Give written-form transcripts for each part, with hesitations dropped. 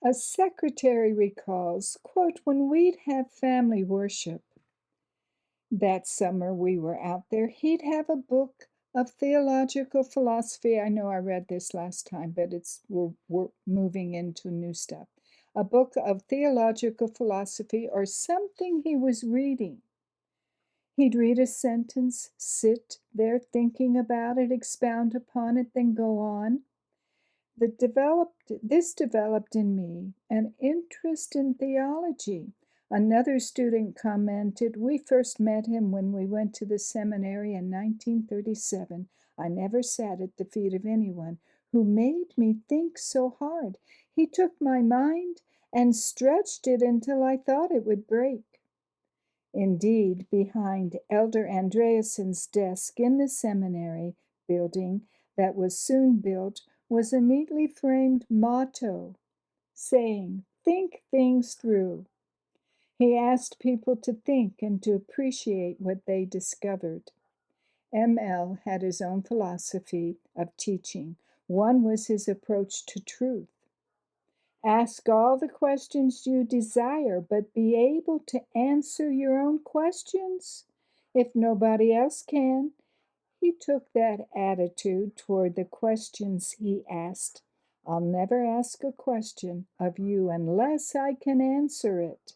A secretary recalls, quote, when we'd have family worship that summer we were out there, he'd have a book of theological philosophy. I know I read this last time, but we're moving into new stuff. A book of theological philosophy or something he was reading. He'd read a sentence, sit there thinking about it, expound upon it, then go on. This developed in me an interest in theology. Another student commented, we first met him when we went to the seminary in 1937. I never sat at the feet of anyone who made me think so hard. He took my mind and stretched it until I thought it would break. Indeed, behind Elder Andreasen's desk in the seminary building that was soon built was a neatly framed motto saying, think things through. He asked people to think and to appreciate what they discovered. ML had his own philosophy of teaching. One was his approach to truth. Ask all the questions you desire, but be able to answer your own questions. If nobody else can, he took that attitude toward the questions he asked. I'll never ask a question of you unless I can answer it.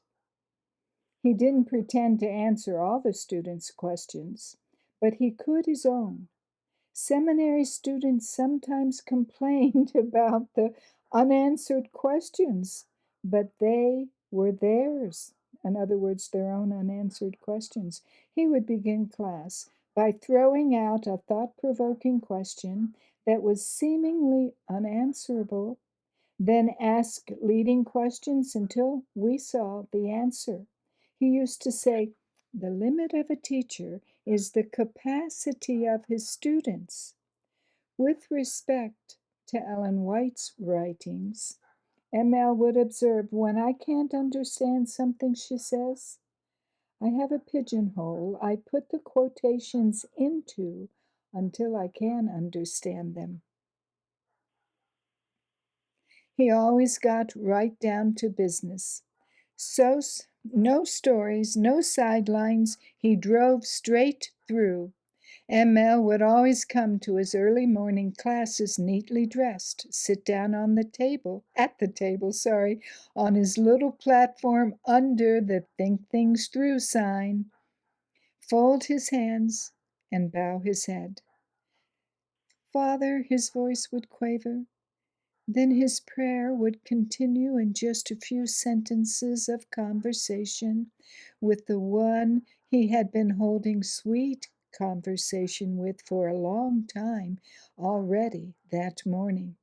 He didn't pretend to answer all the students' questions, but he could his own. Seminary students sometimes complained about the unanswered questions, but they were theirs. In other words, their own unanswered questions. He would begin class by throwing out a thought provoking question that was seemingly unanswerable, then ask leading questions until we saw the answer. He used to say, the limit of a teacher is the capacity of his students. With respect to Ellen White's writings, ML would observe, when I can't understand something she says, I have a pigeonhole I put the quotations into until I can understand them. He always got right down to business. So, no stories, no sidelines. He drove straight through. ML would always come to his early morning classes neatly dressed, sit down at the table, on his little platform under the Think Things Through sign, fold his hands, and bow his head. Father, his voice would quaver. Then his prayer would continue in just a few sentences of conversation with the one he had been holding sweet conversation with for a long time already that morning.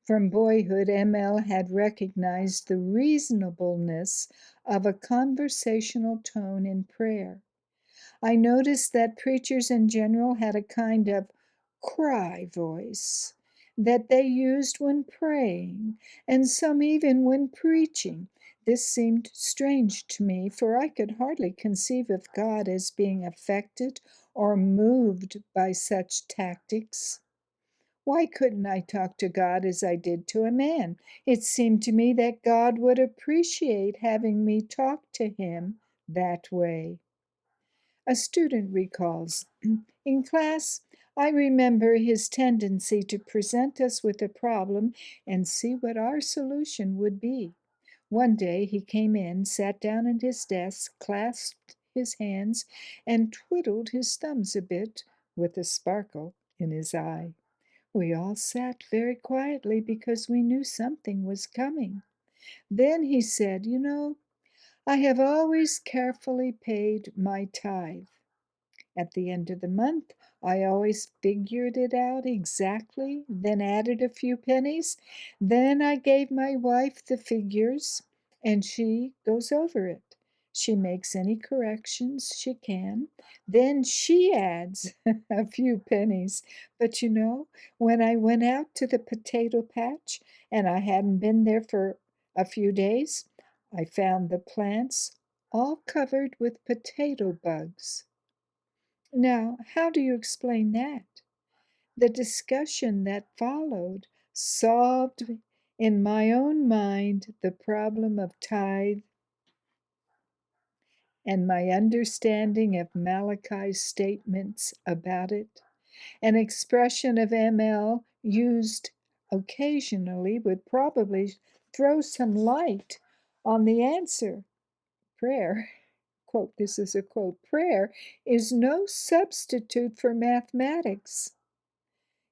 From boyhood, ML had recognized the reasonableness of a conversational tone in prayer. I noticed that preachers in general had a kind of cry voice that they used when praying, and some even when preaching. This seemed strange to me, for I could hardly conceive of God as being affected or moved by such tactics. Why couldn't I talk to God as I did to a man? It seemed to me that God would appreciate having me talk to him that way. A student recalls, in class, I remember his tendency to present us with a problem and see what our solution would be. One day he came in, sat down at his desk, clasped his hands, and twiddled his thumbs a bit with a sparkle in his eye. We all sat very quietly because we knew something was coming. Then he said, you know, I have always carefully paid my tithe. At the end of the month, I always figured it out exactly, then added a few pennies. Then I gave my wife the figures, and she goes over it. She makes any corrections she can. Then she adds a few pennies. But you know, when I went out to the potato patch and I hadn't been there for a few days, I found the plants all covered with potato bugs. Now, how do you explain that? The discussion that followed solved In my own mind, the problem of tithe and my understanding of Malachi's statements about it, an expression of ML used occasionally would probably throw some light on the answer. Prayer, quote, this is a quote, prayer is no substitute for mathematics,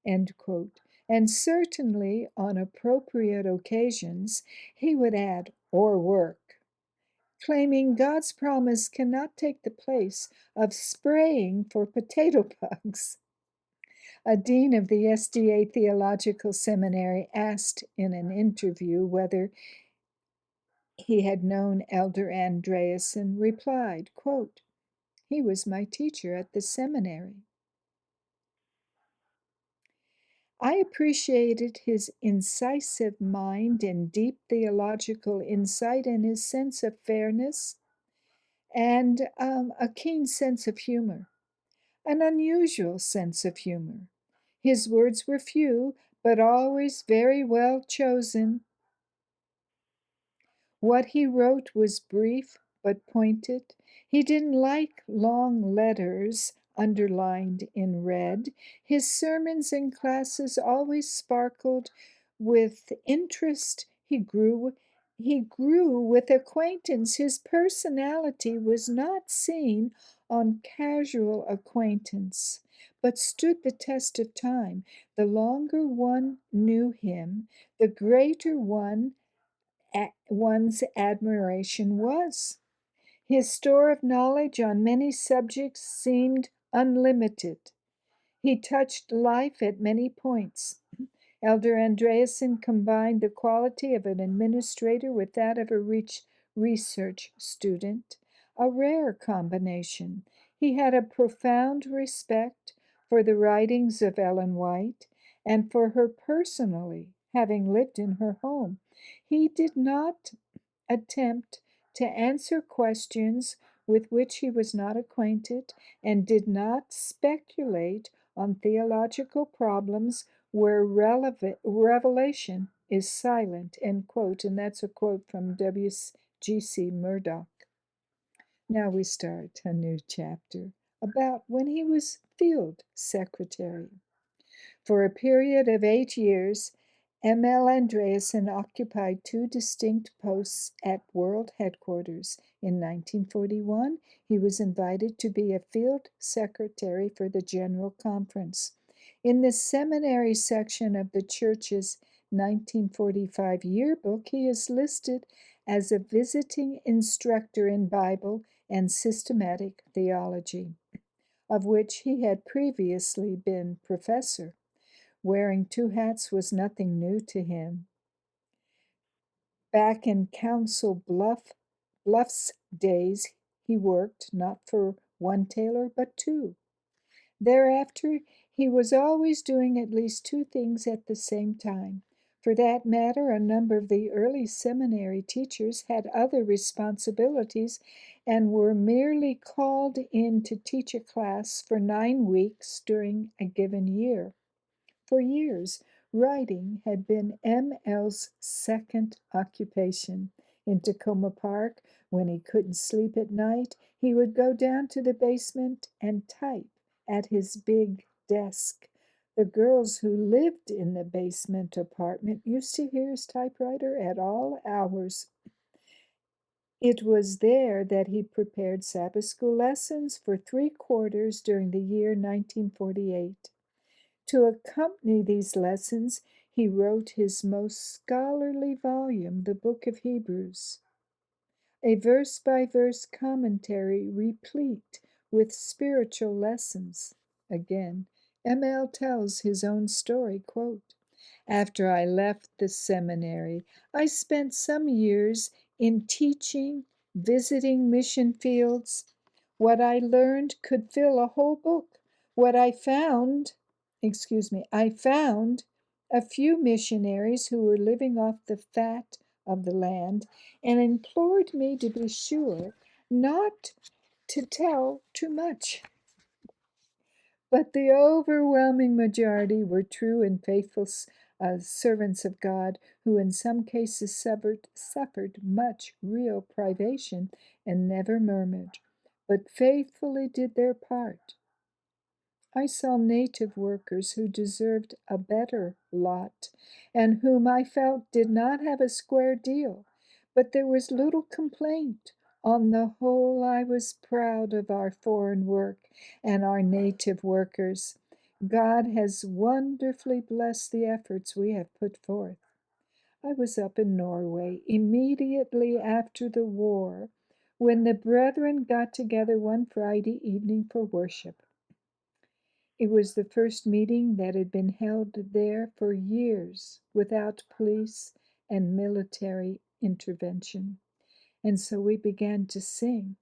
end quote. And certainly on appropriate occasions, he would add, or work, claiming God's promise cannot take the place of spraying for potato bugs. A dean of the SDA Theological Seminary asked in an interview whether he had known Elder Andreasen, replied, quote, "He was my teacher at the seminary. I appreciated his incisive mind and deep theological insight and his sense of fairness and a keen sense of humor, an unusual sense of humor. His words were few, but always very well chosen. What he wrote was brief but pointed. He didn't like long letters underlined in red. His sermons and classes always sparkled with interest. He grew with acquaintance. His personality was not seen on casual acquaintance, but stood the test of time. The longer one knew him, the greater one's admiration was. His store of knowledge on many subjects seemed unlimited. He touched life at many points. Elder Andreasen combined the quality of an administrator with that of a research student, a rare combination. He had a profound respect for the writings of Ellen White and for her personally, having lived in her home. He did not attempt to answer questions with which he was not acquainted and did not speculate on theological problems where revelation is silent, end quote. And that's a quote from W.G.C. Murdoch. Now we start a new chapter about when he was field secretary. For a period of 8 years, M.L. Andreasen occupied two distinct posts at World Headquarters. In 1941, he was invited to be a field secretary for the General Conference. In the seminary section of the church's 1945 yearbook, he is listed as a visiting instructor in Bible and systematic theology, of which he had previously been professor. Wearing two hats was nothing new to him. Back in Bluff's days, he worked not for one tailor, but two. Thereafter, he was always doing at least two things at the same time. For that matter, a number of the early seminary teachers had other responsibilities and were merely called in to teach a class for 9 weeks during a given year. For years, writing had been M.L.'s second occupation. In Tacoma Park, when he couldn't sleep at night, he would go down to the basement and type at his big desk. The girls who lived in the basement apartment used to hear his typewriter at all hours. It was there that he prepared Sabbath school lessons for 3 quarters during the year 1948. To accompany these lessons, he wrote his most scholarly volume, the Book of Hebrews, a verse by verse commentary replete with spiritual lessons. Again, M.L. tells his own story, quote, "After I left the seminary, I spent some years in teaching, visiting mission fields. What I learned could fill a whole book. What I found a few missionaries who were living off the fat of the land and implored me to be sure not to tell too much. But the overwhelming majority were true and faithful servants of God who in some cases suffered much real privation and never murmured, but faithfully did their part. I saw native workers who deserved a better lot, and whom I felt did not have a square deal, but there was little complaint. On the whole, I was proud of our foreign work and our native workers. God has wonderfully blessed the efforts we have put forth. I was up in Norway immediately after the war when the brethren got together one Friday evening for worship. It was the first meeting that had been held there for years without police and military intervention. And so we began to sing,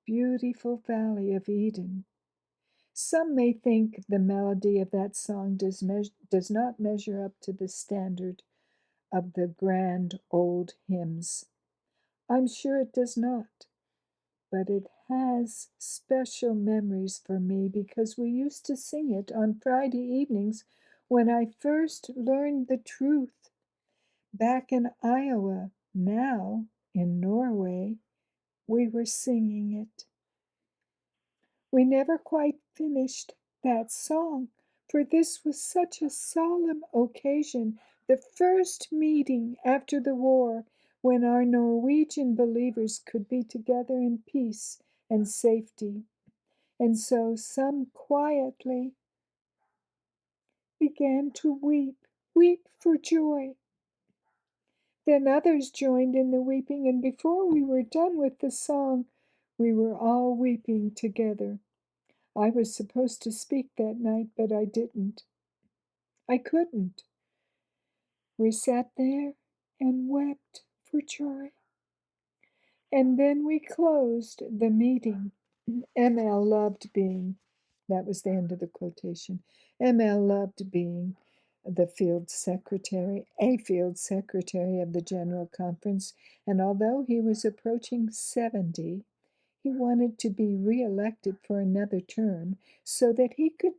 Beautiful Valley of Eden. Some may think the melody of that song does not measure up to the standard of the grand old hymns. I'm sure it does not, but it has special memories for me because we used to sing it on Friday evenings when I first learned the truth back in Iowa. Now, in Norway, we were singing it. We never quite finished that song, for this was such a solemn occasion, the first meeting after the war when our Norwegian believers could be together in peace and safety. And so some quietly began to weep for joy. Then others joined in the weeping, and before we were done with the song, we were all weeping together. I was supposed to speak that night, but I didn't. I couldn't. We sat there and wept for joy. And then we closed the meeting. ML loved being, that was the end of the quotation. ML loved being the field secretary, a field secretary of the General Conference, and although he was approaching 70, he wanted to be reelected for another term so that he could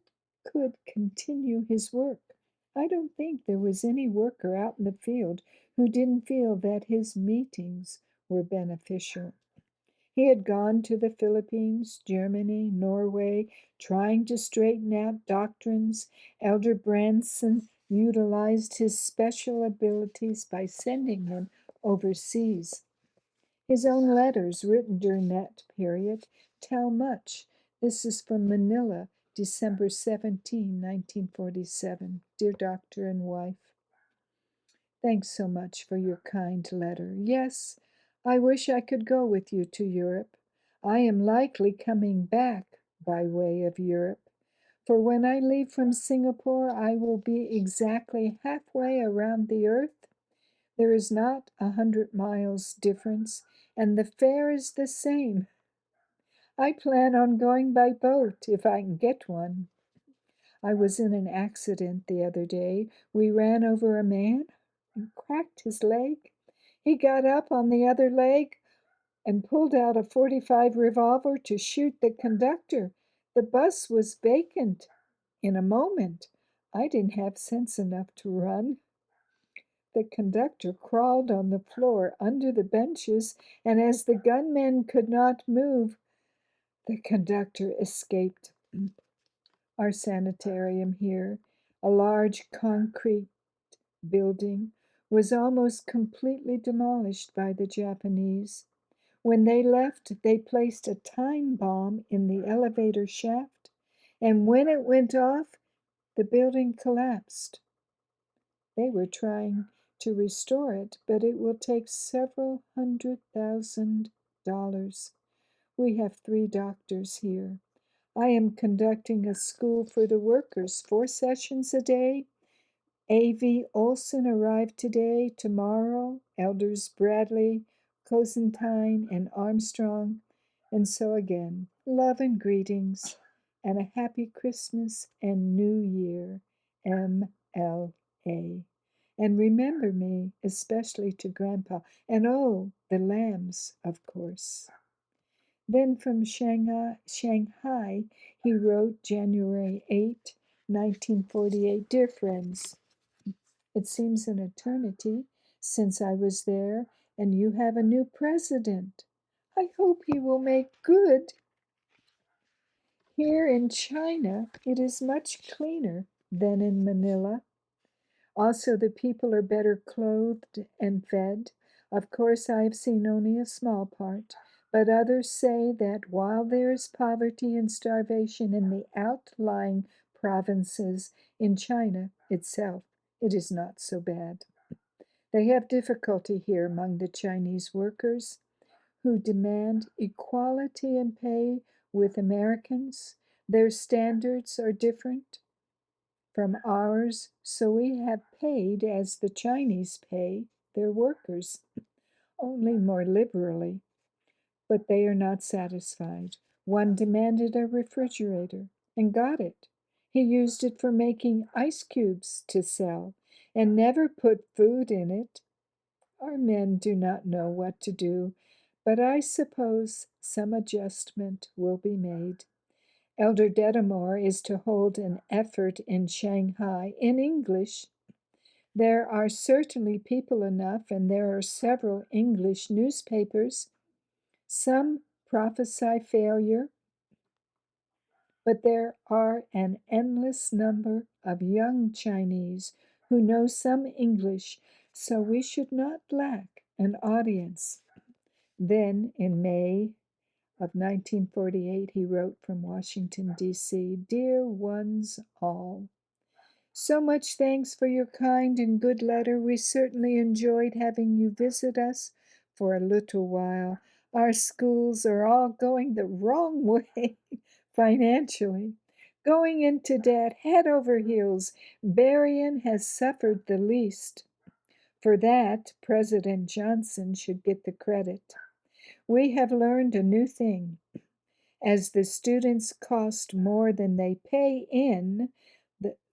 continue his work. I don't think there was any worker out in the field who didn't feel that his meetings were beneficial. He had gone to the Philippines, Germany, Norway, trying to straighten out doctrines. Elder Branson utilized his special abilities by sending him overseas. His own letters, written during that period, tell much. This is from Manila, December 17, 1947. Dear Doctor and wife, thanks so much for your kind letter. Yes, I wish I could go with you to Europe. I am likely coming back by way of Europe, for when I leave from Singapore, I will be exactly halfway around the earth. There is not 100 miles difference, and the fare is the same. I plan on going by boat if I can get one. I was in an accident the other day. We ran over a man and cracked his leg. He got up on the other leg and pulled out a .45 revolver to shoot the conductor. The bus was vacant in a moment. I didn't have sense enough to run. The conductor crawled on the floor under the benches, and as the gunmen could not move, the conductor escaped. Our sanitarium here, a large concrete building, was almost completely demolished by the Japanese. When they left, they placed a time bomb in the elevator shaft, and when it went off, the building collapsed. They were trying to restore it, but it will take several $100,000. We have 3 doctors here. I am conducting a school for the workers, 4 sessions a day. A.V. Olson arrived today, tomorrow, Elders Bradley, Cosentine, and Armstrong. And so again, love and greetings, and a happy Christmas and New Year, M.L.A. And remember me, especially to Grandpa, and oh, the lambs, of course. Then from Shanghai, he wrote January 8, 1948, Dear friends, It seems an eternity since I was there, and you have a new president. I hope he will make good. Here in China, it is much cleaner than in Manila. Also, the people are better clothed and fed. Of course, I have seen only a small part, but others say that while there is poverty and starvation in the outlying provinces in China itself, it is not so bad. They have difficulty here among the Chinese workers who demand equality in pay with Americans. Their standards are different from ours, so we have paid as the Chinese pay their workers, only more liberally. But they are not satisfied. One demanded a refrigerator and got it. He used it for making ice cubes to sell and never put food in it. Our men do not know what to do, but I suppose some adjustment will be made. Elder Dedamore is to hold an effort in Shanghai in English. There are certainly people enough, and there are several English newspapers. Some prophesy failure, but there are an endless number of young Chinese who know some English, so we should not lack an audience. Then, in May of 1948, he wrote from Washington, D.C., Dear ones all, so much thanks for your kind and good letter. We certainly enjoyed having you visit us for a little while. Our schools are all going the wrong way financially, going into debt head over heels. Berrien has suffered the least. For that, President Johnson should get the credit. We have learned a new thing. As the students cost more than they pay in,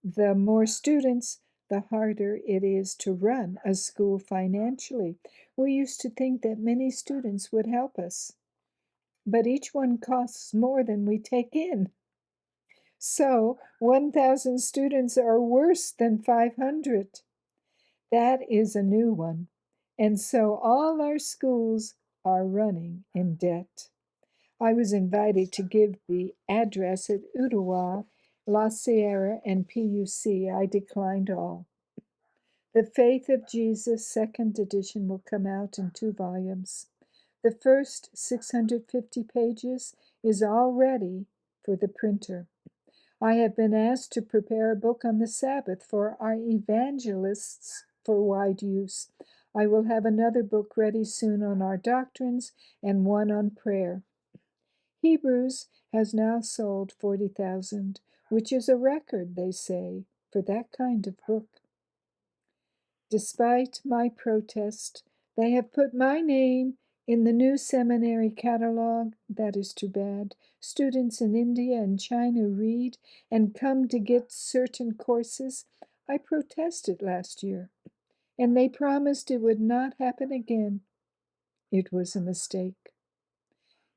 the more students, the harder it is to run a school financially. We used to think that many students would help us, but each one costs more than we take in. So 1,000 students are worse than 500. That is a new one. And so all our schools are running in debt. I was invited to give the address at Ottawa, La Sierra, and PUC. I declined all. The Faith of Jesus, second edition, will come out in 2 volumes. The first 650 pages is all ready for the printer. I have been asked to prepare a book on the Sabbath for our evangelists for wide use. I will have another book ready soon on our doctrines and one on prayer. Hebrews has now sold 40,000, which is a record, they say, for that kind of book. Despite my protest, they have put my name in the new seminary catalog. That is too bad. Students in India and China read and come to get certain courses. I protested last year, and they promised it would not happen again. It was a mistake.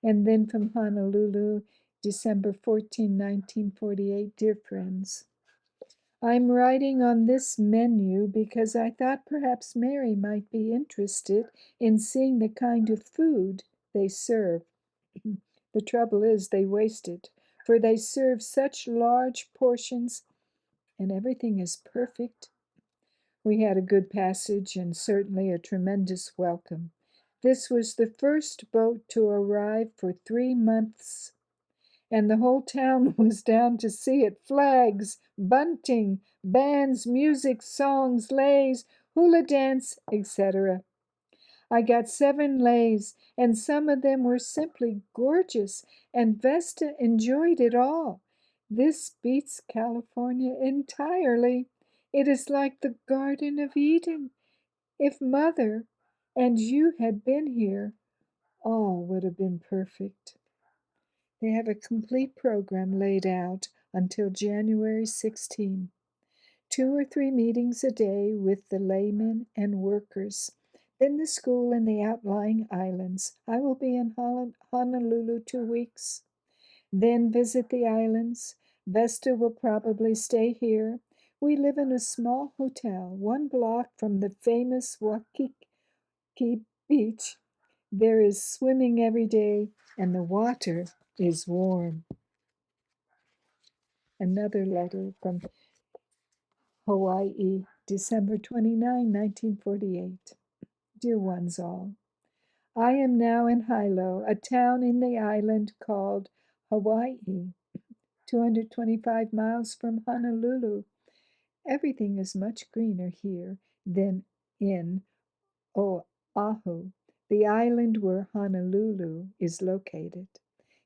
And then from Honolulu, December 14, 1948, dear friends, I'm writing on this menu because I thought perhaps Mary might be interested in seeing the kind of food they serve. The trouble is they waste it, for they serve such large portions and everything is perfect. We had a good passage and certainly a tremendous welcome. This was the first boat to arrive for 3 months, and the whole town was down to see it. Flags, bunting, bands, music, songs, leis, hula dance, etc. I got 7 leis, and some of them were simply gorgeous, and Vesta enjoyed it all. This beats California entirely. It is like the Garden of Eden. If Mother and you had been here, all would have been perfect. They have a complete program laid out until January 16. 2 or 3 meetings a day with the laymen and workers. Then the school in the outlying islands. I will be in Honolulu 2 weeks. Then visit the islands. Vesta will probably stay here. We live in a small hotel, 1 block from the famous Waikiki beach. There is swimming every day, and the water is warm. Another letter from Hawaii, December 29, 1948. Dear ones all, I am now in Hilo, a town in the island called Hawaii, 225 miles from Honolulu. Everything is much greener here than in Oahu, the island where Honolulu is located.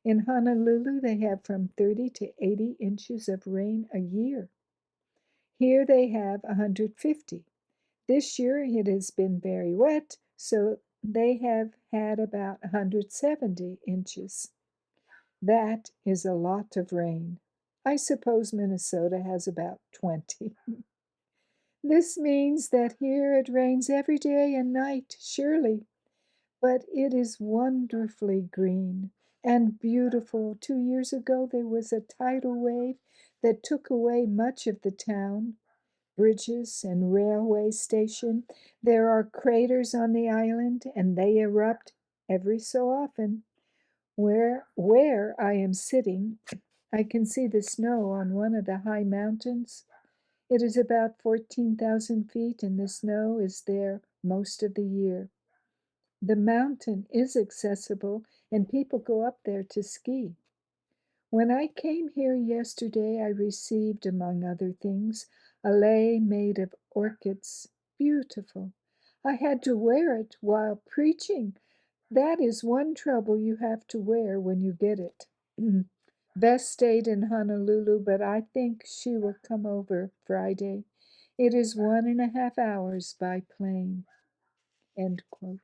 In Honolulu, they have from 30 to 80 inches of rain a year. Here they have 150. This year it has been very wet, so they have had about 170 inches. That is a lot of rain. I suppose Minnesota has about 20. This means that here it rains every day and night, surely, but it is wonderfully green and beautiful. 2 years ago, there was a tidal wave that took away much of the town, bridges and railway station. There are craters on the island, and they erupt every so often. Where I am sitting, I can see the snow on one of the high mountains. It is about 14,000 feet, and the snow is there most of the year. The mountain is accessible, and people go up there to ski. When I came here yesterday, I received, among other things, a lei made of orchids. Beautiful. I had to wear it while preaching. That is one trouble you have to wear when you get it. Bess stayed in Honolulu, but I think she will come over Friday. It is 1.5 hours by plane. End quote.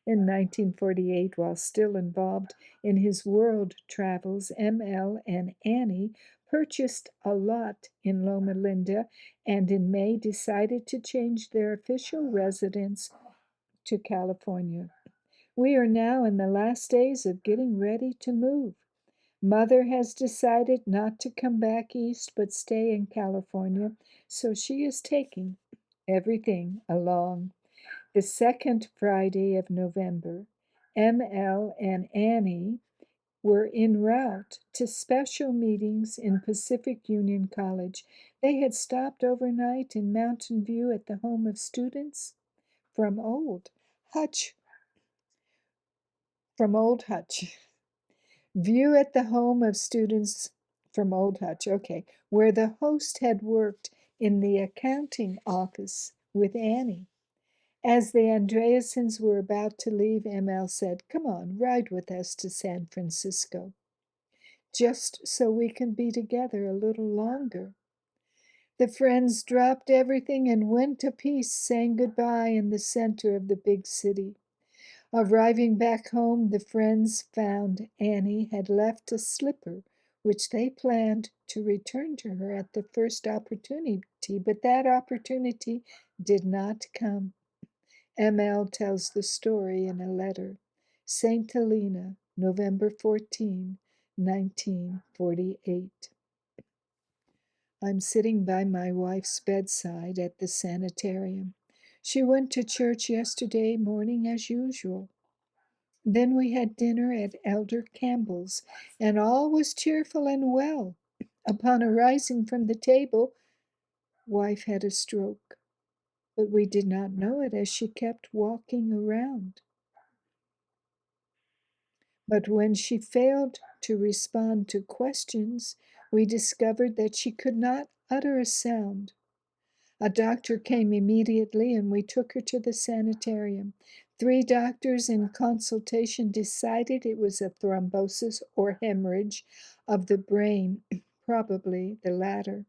In 1948, while still involved in his world travels, M.L. and Annie purchased a lot in Loma Linda and in May decided to change their official residence to California. We are now in the last days of getting ready to move. Mother has decided not to come back east but stay in California, so she is taking everything along. The second Friday of November, M.L. and Annie were en route to special meetings in Pacific Union College. They had stopped overnight in Mountain View at the home of students from Old Hutch. From Old Hutch. View at the home of students from Old Hutch, okay, where the host had worked in the accounting office with Annie. As the Andreassens were about to leave, ML said, "Come on, ride with us to San Francisco, just so we can be together a little longer." The friends dropped everything and went a piece, saying goodbye in the center of the big city. Arriving back home, the friends found Annie had left a slipper, which they planned to return to her at the first opportunity, but that opportunity did not come. ML tells the story in a letter. St. Helena, November 14, 1948. I'm sitting by my wife's bedside at the sanitarium. She went to church yesterday morning as usual. Then we had dinner at Elder Campbell's, and all was cheerful and well. Upon arising from the table, wife had a stroke, but we did not know it as she kept walking around. But when she failed to respond to questions, we discovered that she could not utter a sound. A doctor came immediately and we took her to the sanitarium. 3 doctors in consultation decided it was a thrombosis or hemorrhage of the brain, probably the latter.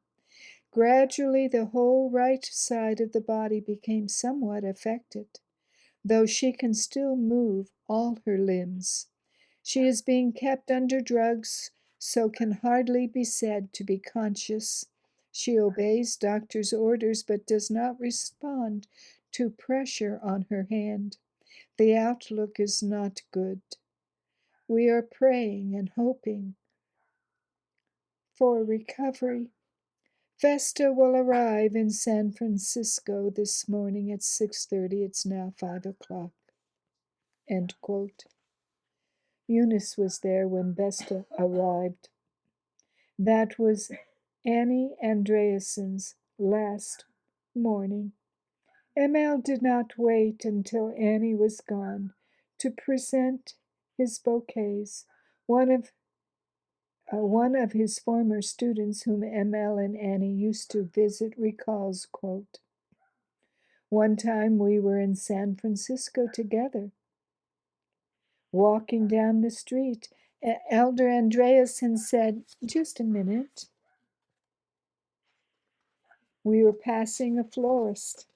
Gradually, the whole right side of the body became somewhat affected, though she can still move all her limbs. She is being kept under drugs, so can hardly be said to be conscious. She obeys doctor's orders but does not respond to pressure on her hand. The outlook is not good. We are praying and hoping for recovery. Vesta will arrive in San Francisco this morning at 6:30. It's now 5 o'clock. End quote. Eunice was there when Vesta arrived. That was Annie Andreasen's last morning. Emil did not wait until Annie was gone to present his bouquets. One of his former students whom Emil and Annie used to visit recalls, quote, "One time we were in San Francisco together. Walking down the street, Elder Andreasen said, 'Just a minute.' We were passing a florist.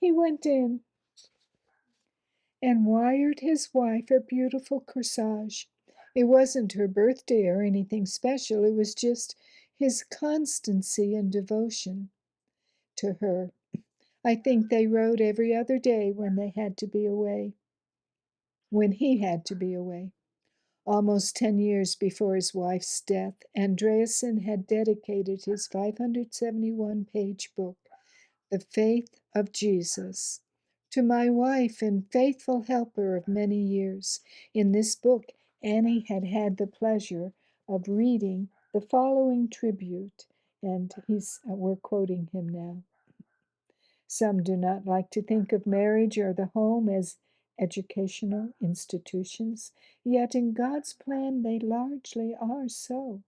He went in and wired his wife a beautiful corsage. It wasn't her birthday or anything special. It was just his constancy and devotion to her. I think they wrote every other day when they had to be away, when he had to be away. Almost 10 years before his wife's death, Andreasen had dedicated his 571-page book, The Faith of Jesus, to my wife and faithful helper of many years. In this book, Annie had had the pleasure of reading the following tribute, and we're quoting him now. Some do not like to think of marriage or the home as educational institutions, yet in God's plan they largely are so.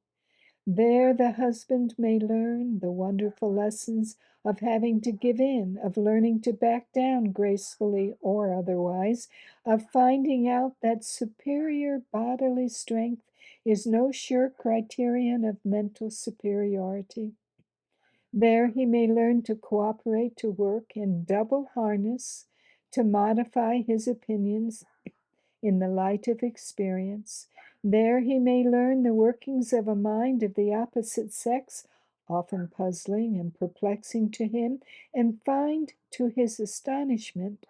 There the husband may learn the wonderful lessons of having to give in, of learning to back down gracefully or otherwise, of finding out that superior bodily strength is no sure criterion of mental superiority. There he may learn to cooperate to work in double harness, to modify his opinions in the light of experience. There he may learn the workings of a mind of the opposite sex, often puzzling and perplexing to him, and find to his astonishment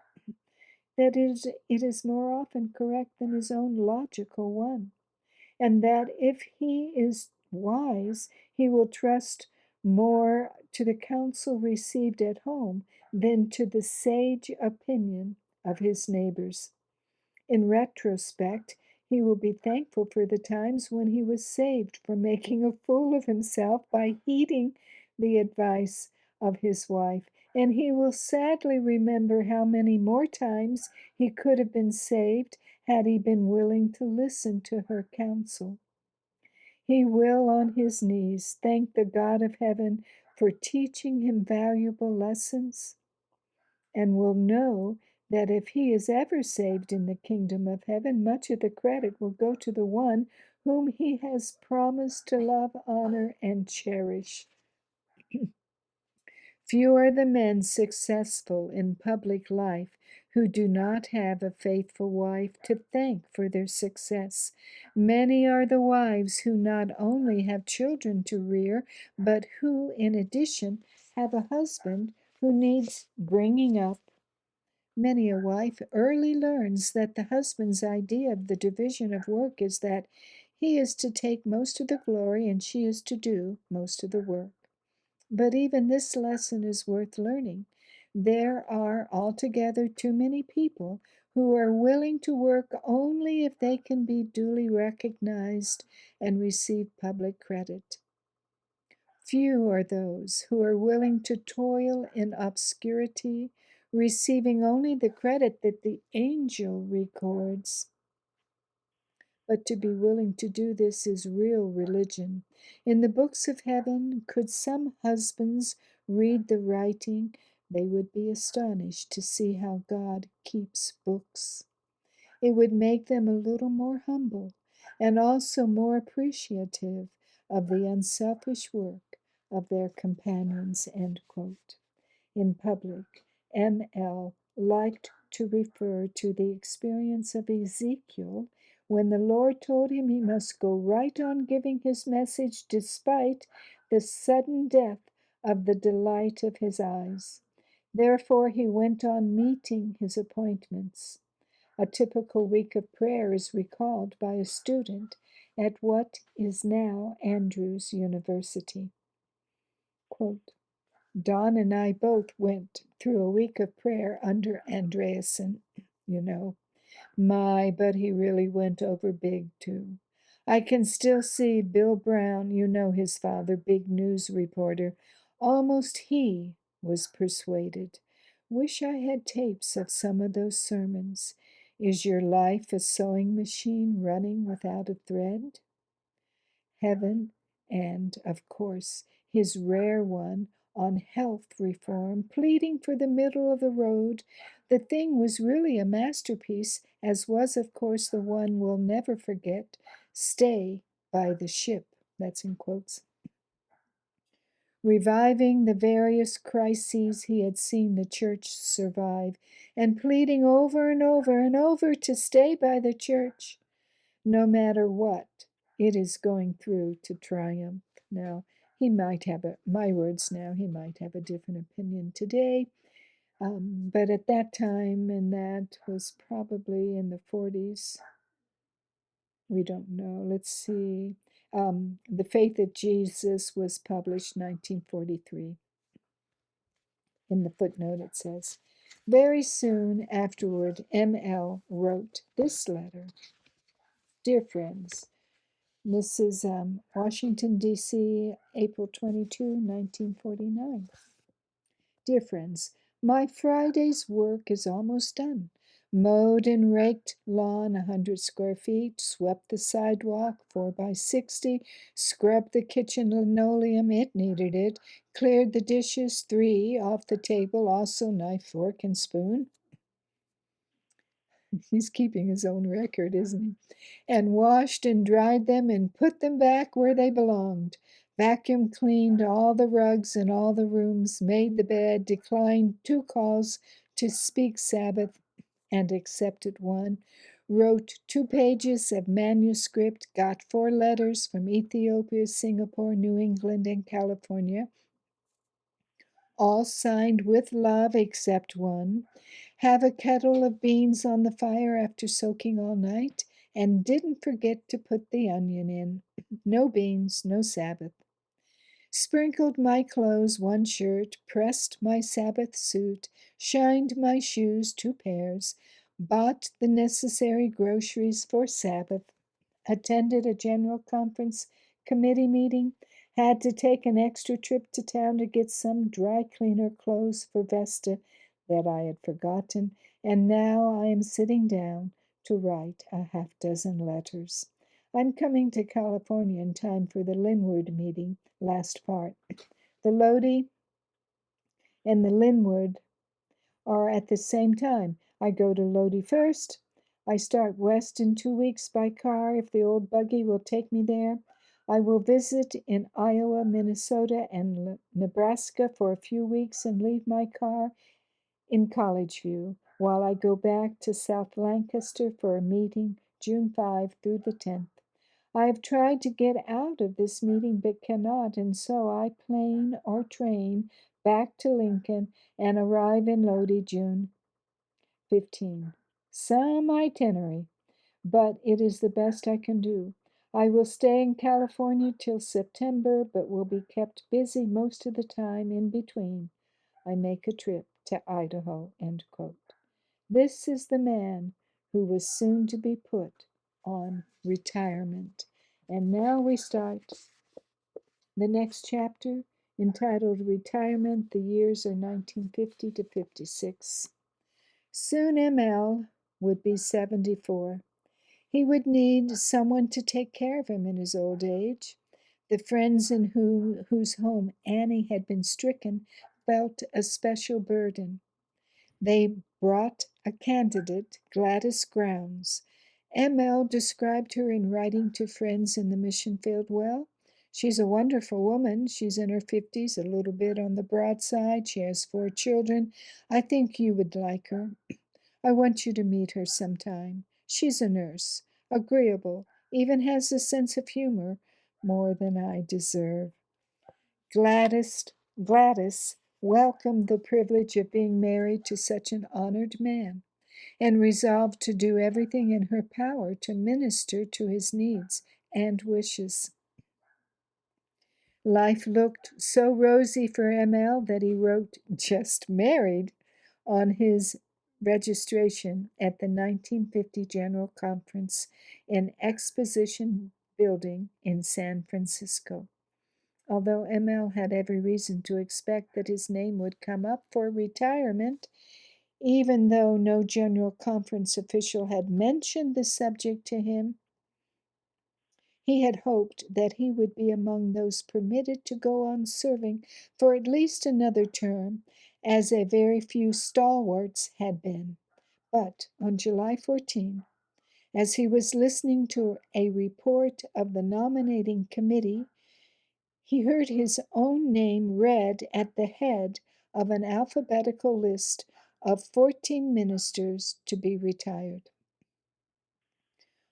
that it is more often correct than his own logical one, and that if he is wise, he will trust more to the counsel received at home than to the sage opinion of his neighbors. In retrospect, he will be thankful for the times when he was saved from making a fool of himself by heeding the advice of his wife, and he will sadly remember how many more times he could have been saved had he been willing to listen to her counsel. He will, on his knees, thank the God of heaven for teaching him valuable lessons, and will know that if he is ever saved in the kingdom of heaven, much of the credit will go to the one whom he has promised to love, honor, and cherish. Few are the men successful in public life who do not have a faithful wife to thank for their success. Many are the wives who not only have children to rear, but who, in addition, have a husband who needs bringing up. Many a wife early learns that the husband's idea of the division of work is that he is to take most of the glory and she is to do most of the work. But even this lesson is worth learning. There are altogether too many people who are willing to work only if they can be duly recognized and receive public credit. Few are those who are willing to toil in obscurity, receiving only the credit that the angel records. But to be willing to do this is real religion. In the books of heaven, could some husbands read the writing, they would be astonished to see how God keeps books. It would make them a little more humble and also more appreciative of the unselfish work of their companions. End quote. In public, M.L. liked to refer to the experience of Ezekiel when the Lord told him he must go right on giving his message despite the sudden death of the delight of his eyes. Therefore, he went on meeting his appointments. A typical week of prayer is recalled by a student at what is now Andrews University. Quote, Don and I both went through a week of prayer under Andreasen, you know. But he really went over big, too. I can still see Bill Brown, you know his father, big news reporter. Almost he was persuaded. Wish I had tapes of some of those sermons. Is your life a sewing machine running without a thread? Heaven, and, of course, his rare one on health reform, pleading for the middle of the road. The thing was really a masterpiece, as was, of course, the one we'll never forget, Stay by the Ship. That's in quotes. Reviving the various crises he had seen the church survive, and pleading over and over and over to stay by the church no matter what it is going through to triumph. Now, he might have my words now, he might have a different opinion today, but at that time, and that was probably in the 40s, we don't know. Let's see. The Faith of Jesus was published 1943. In the footnote, it says, very soon afterward, M.L. wrote this letter. Dear friends, this is Washington, D.C., April 22, 1949. Dear friends, my Friday's work is almost done. Mowed and raked lawn 100 square feet, swept the sidewalk 4 by 60, scrubbed the kitchen linoleum, it needed it, cleared the dishes 3 off the table, also knife, fork, and spoon. He's keeping his own record, isn't he? And washed and dried them and put them back where they belonged. Vacuum cleaned all the rugs in all the rooms, made the bed, declined 2 calls to speak Sabbath and accepted 1, wrote 2 pages of manuscript, got 4 letters from Ethiopia, Singapore, New England, and California, all signed with love except 1, have a kettle of beans on the fire after soaking all night, and didn't forget to put the onion in. No beans, no Sabbath. Sprinkled my clothes 1 shirt, pressed my Sabbath suit, shined my shoes 2 pairs, bought the necessary groceries for Sabbath, attended a general conference committee meeting, had to take an extra trip to town to get some dry cleaner clothes for Vesta that I had forgotten, and now I am sitting down to write a half-dozen letters. I'm coming to California in time for the Linwood meeting, last part. The Lodi and the Linwood are at the same time. I go to Lodi first. I start west in 2 weeks by car if the old buggy will take me there. I will visit in Iowa, Minnesota, and Nebraska for a few weeks and leave my car in College View while I go back to South Lancaster for a meeting June 5 through the 10th. I have tried to get out of this meeting but cannot, and so I plane or train back to Lincoln and arrive in Lodi June 15. Some itinerary, but it is the best I can do. I will stay in California till September, but will be kept busy most of the time in between. I make a trip to Idaho. End quote. This is the man who was soon to be put on retirement. And now we start the next chapter entitled Retirement. The years are 1950 to 56. Soon ML would be 74. He would need someone to take care of him in his old age. The friends in whose home Annie had been stricken felt a special burden. They brought a candidate, Gladys Grounds. M.L. described her in writing to friends in the mission field well. She's a wonderful woman. She's in her 50s, a little bit on the broad side. She has 4 children. I think you would like her. I want you to meet her sometime. She's a nurse, agreeable, even has a sense of humor, more than I deserve. Gladys welcomed the privilege of being married to such an honored man and resolved to do everything in her power to minister to his needs and wishes. Life looked so rosy for ML that he wrote "just married" on his registration at the 1950 General Conference in Exposition Building in San Francisco. Although ML had every reason to expect that his name would come up for retirement, even though no General Conference official had mentioned the subject to him, he had hoped that he would be among those permitted to go on serving for at least another term, as a very few stalwarts had been. But on July 14, as he was listening to a report of the nominating committee, he heard his own name read at the head of an alphabetical list of 14 ministers to be retired.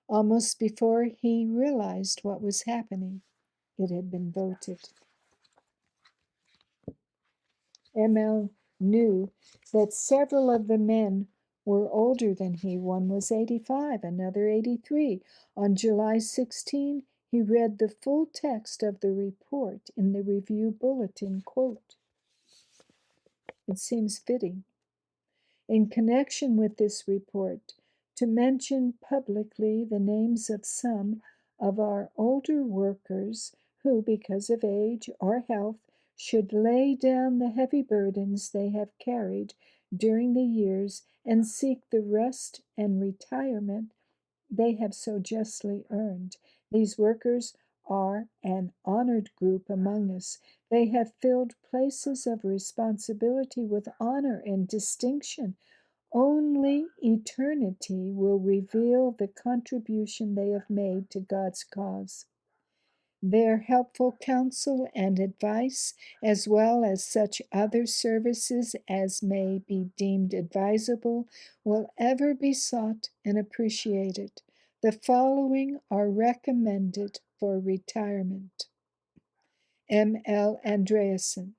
Almost before he realized what was happening, it had been voted. ML knew that several of the men were older than he. One was 85, another 83. On July 16, he read the full text of the report in the review bulletin. Quote, "It seems fitting, in connection with this report, to mention publicly the names of some of our older workers who, because of age or health, should lay down the heavy burdens they have carried during the years and seek the rest and retirement they have so justly earned. These workers are an honored group among us. They have filled places of responsibility with honor and distinction. Only eternity will reveal the contribution they have made to God's cause. Their helpful counsel and advice, as well as such other services as may be deemed advisable, will ever be sought and appreciated. The following are recommended for retirement: M. L. Andreasen,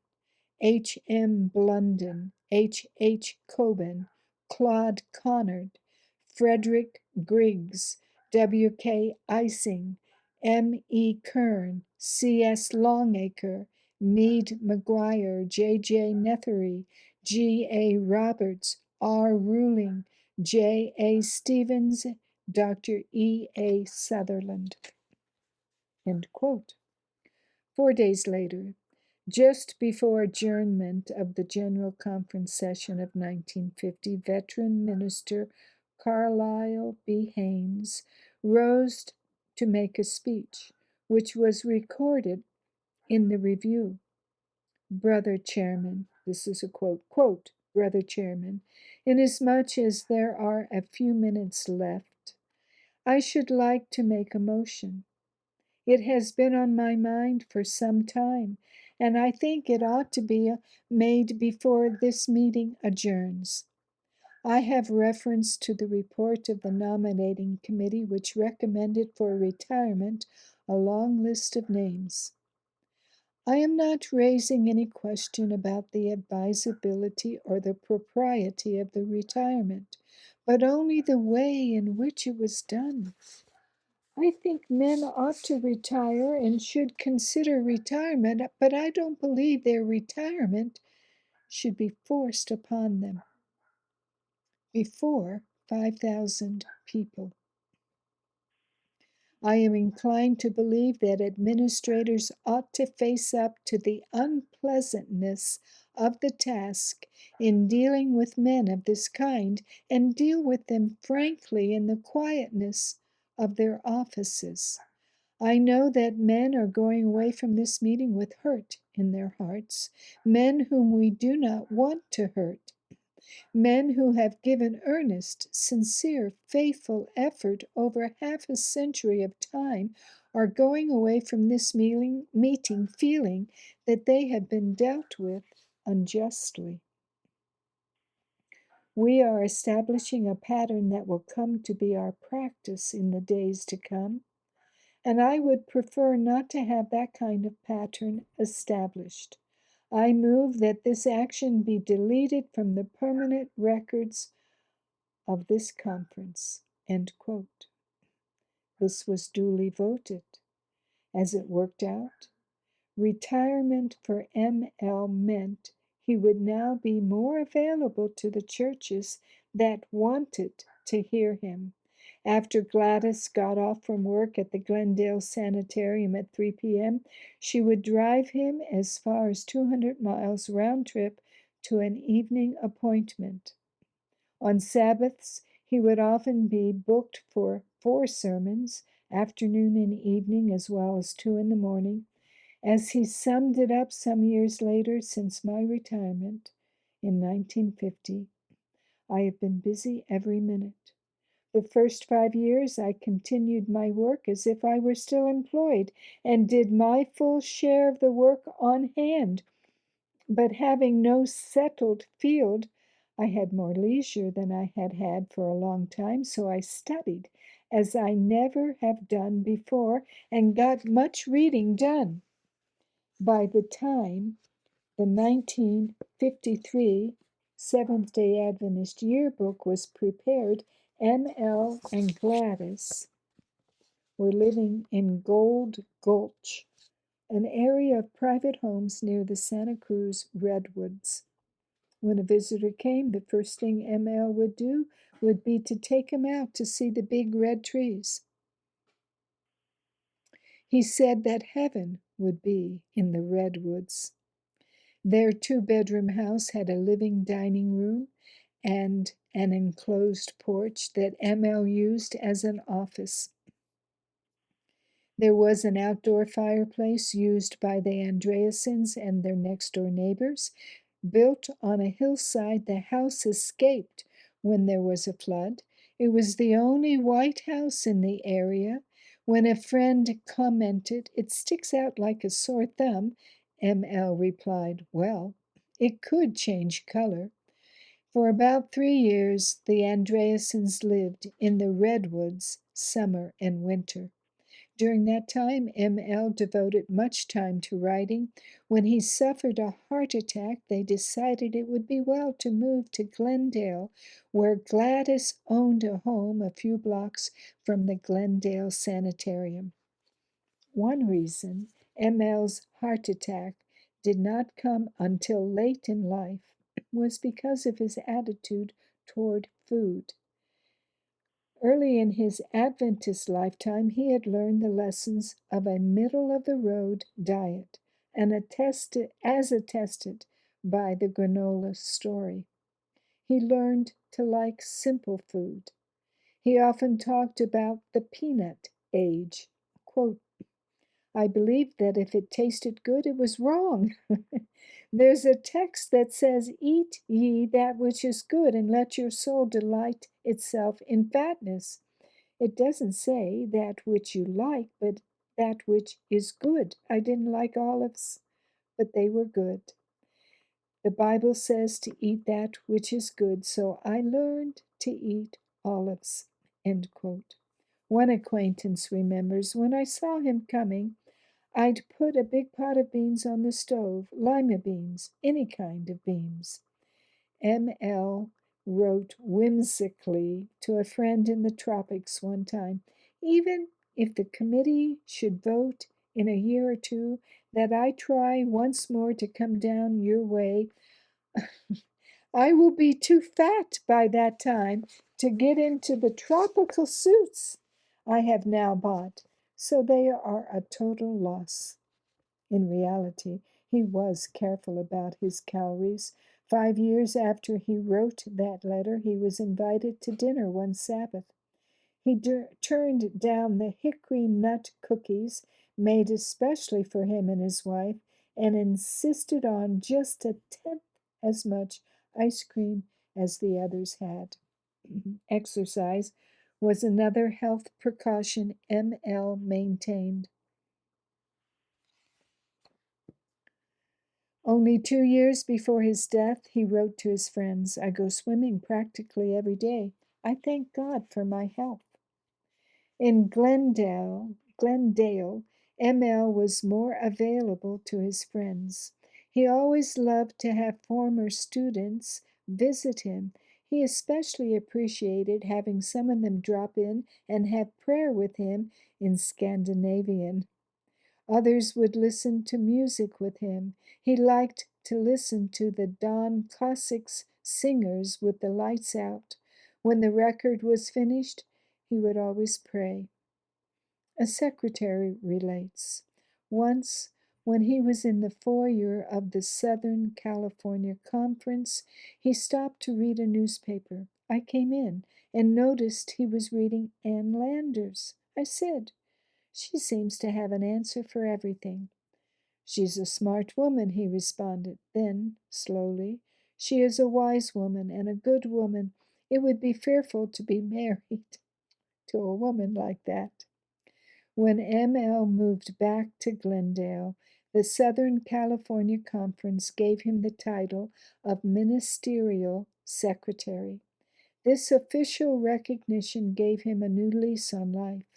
H. M. Blunden, H. H. Coben, Claude Connard, Frederick Griggs, W. K. Ising, M. E. Kern, C. S. Longacre, Meade McGuire, J. J. Nethery, G. A. Roberts, R. Ruling, J. A. Stevens, Dr. E. A. Sutherland." End quote. 4 days later, just before adjournment of the General Conference session of 1950, veteran minister Carlisle B. Haynes rose to make a speech, which was recorded in the review. "Brother Chairman," this is a quote, "Brother Chairman, inasmuch as there are a few minutes left, I should like to make a motion. It has been on my mind for some time, and I think it ought to be made before this meeting adjourns. I have reference to the report of the nominating committee, which recommended for retirement a long list of names. I am not raising any question about the advisability or the propriety of the retirement, but only the way in which it was done. I think men ought to retire and should consider retirement, but I don't believe their retirement should be forced upon them before 5,000 people. I am inclined to believe that administrators ought to face up to the unpleasantness of the task in dealing with men of this kind and deal with them frankly in the quietness of their offices. I know that men are going away from this meeting with hurt in their hearts, men whom we do not want to hurt. Men who have given earnest, sincere, faithful effort over half a century of time are going away from this meeting feeling that they have been dealt with unjustly. We are establishing a pattern that will come to be our practice in the days to come, and I would prefer not to have that kind of pattern established. I move that this action be deleted from the permanent records of this conference." End quote. This was duly voted. As it worked out, Retirement for M.L. meant he would now be more available to the churches that wanted to hear him. After Gladys got off from work at the Glendale Sanitarium at 3 p.m., she would drive him as far as 200 miles round trip to an evening appointment. On Sabbaths, he would often be booked for 4 sermons, afternoon and evening, as well as 2 in the morning. As he summed it up some years later, since my retirement in 1950, I have been busy every minute. The first 5 years, I continued my work as if I were still employed and did my full share of the work on hand. But having no settled field, I had more leisure than I had had for a long time, so I studied as I never have done before and got much reading done. By the time the 1953 Seventh day Adventist yearbook was prepared, M.L. and Gladys were living in Gold Gulch, an area of private homes near the Santa Cruz Redwoods. When a visitor came, the first thing M.L. would do would be to take him out to see the big red trees. He said that heaven would be in the redwoods. Their 2 bedroom house had a living dining room and an enclosed porch that M.L. used as an office. There was an outdoor fireplace used by the Andreassens and their next door neighbors. Built on a hillside, the house escaped when there was a flood. It was the only white house in the area. When a friend commented, "It sticks out like a sore thumb," M.L. replied, "Well, it could change color." For about 3 years, the Andreassens lived in the redwoods summer and winter. During that time, M.L. devoted much time to writing. When he suffered a heart attack, they decided it would be well to move to Glendale, where Gladys owned a home a few blocks from the Glendale Sanitarium. One reason M.L.'s heart attack did not come until late in life was because of his attitude toward food. Early in his Adventist lifetime, he had learned the lessons of a middle-of-the-road diet, and attested by the granola story. He learned to like simple food. He often talked about the peanut age. Quote, "I believed that if it tasted good, it was wrong." There's a text that says, "Eat ye that which is good, and let your soul delight itself in fatness." It doesn't say that which you like, but that which is good. I didn't like olives, but they were good. The Bible says to eat that which is good, so I learned to eat olives. End quote. One acquaintance remembers, "When I saw him coming, I'd put a big pot of beans on the stove, lima beans, any kind of beans." M.L. wrote whimsically to a friend in the tropics one time, "Even if the committee should vote in a year or two that I try once more to come down your way, I will be too fat by that time to get into the tropical suits I have now bought, so they are a total loss." In reality, he was careful about his calories. 5 years after he wrote that letter, he was invited to dinner one Sabbath. He turned down the hickory nut cookies made especially for him and his wife and insisted on just a tenth as much ice cream as the others had. Exercise was another health precaution M.L. maintained. Only 2 years before his death, he wrote to his friends, "I go swimming practically every day. I thank God for my health." In Glendale, M.L. was more available to his friends. He always loved to have former students visit him. He especially appreciated having some of them drop in and have prayer with him in Scandinavian. Others would listen to music with him. He liked to listen to the Don Classics singers with the lights out. When the record was finished, he would always pray. A secretary relates. Once, when he was in the foyer of the Southern California Conference, he stopped to read a newspaper. I came in and noticed he was reading Ann Landers. I said, "She seems to have an answer for everything." "She's a smart woman," he responded. Then, slowly, "She is a wise woman and a good woman. It would be fearful to be married to a woman like that." When M.L. moved back to Glendale, the Southern California Conference gave him the title of Ministerial Secretary. This official recognition gave him a new lease on life.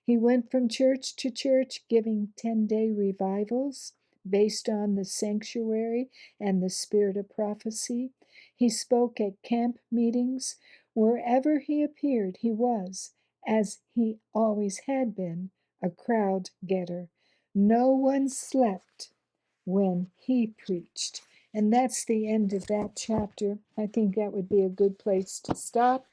He went from church to church giving 10-day revivals based on the sanctuary and the spirit of prophecy. He spoke at camp meetings. Wherever he appeared, he was, as he always had been, a crowd getter. No one slept when he preached. And that's the end of that chapter. I think that would be a good place to stop.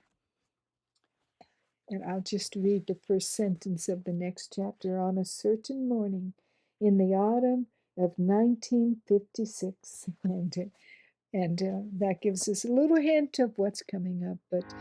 And I'll just read the first sentence of the next chapter. On a certain morning in the autumn of 1956. And that gives us a little hint of what's coming up. But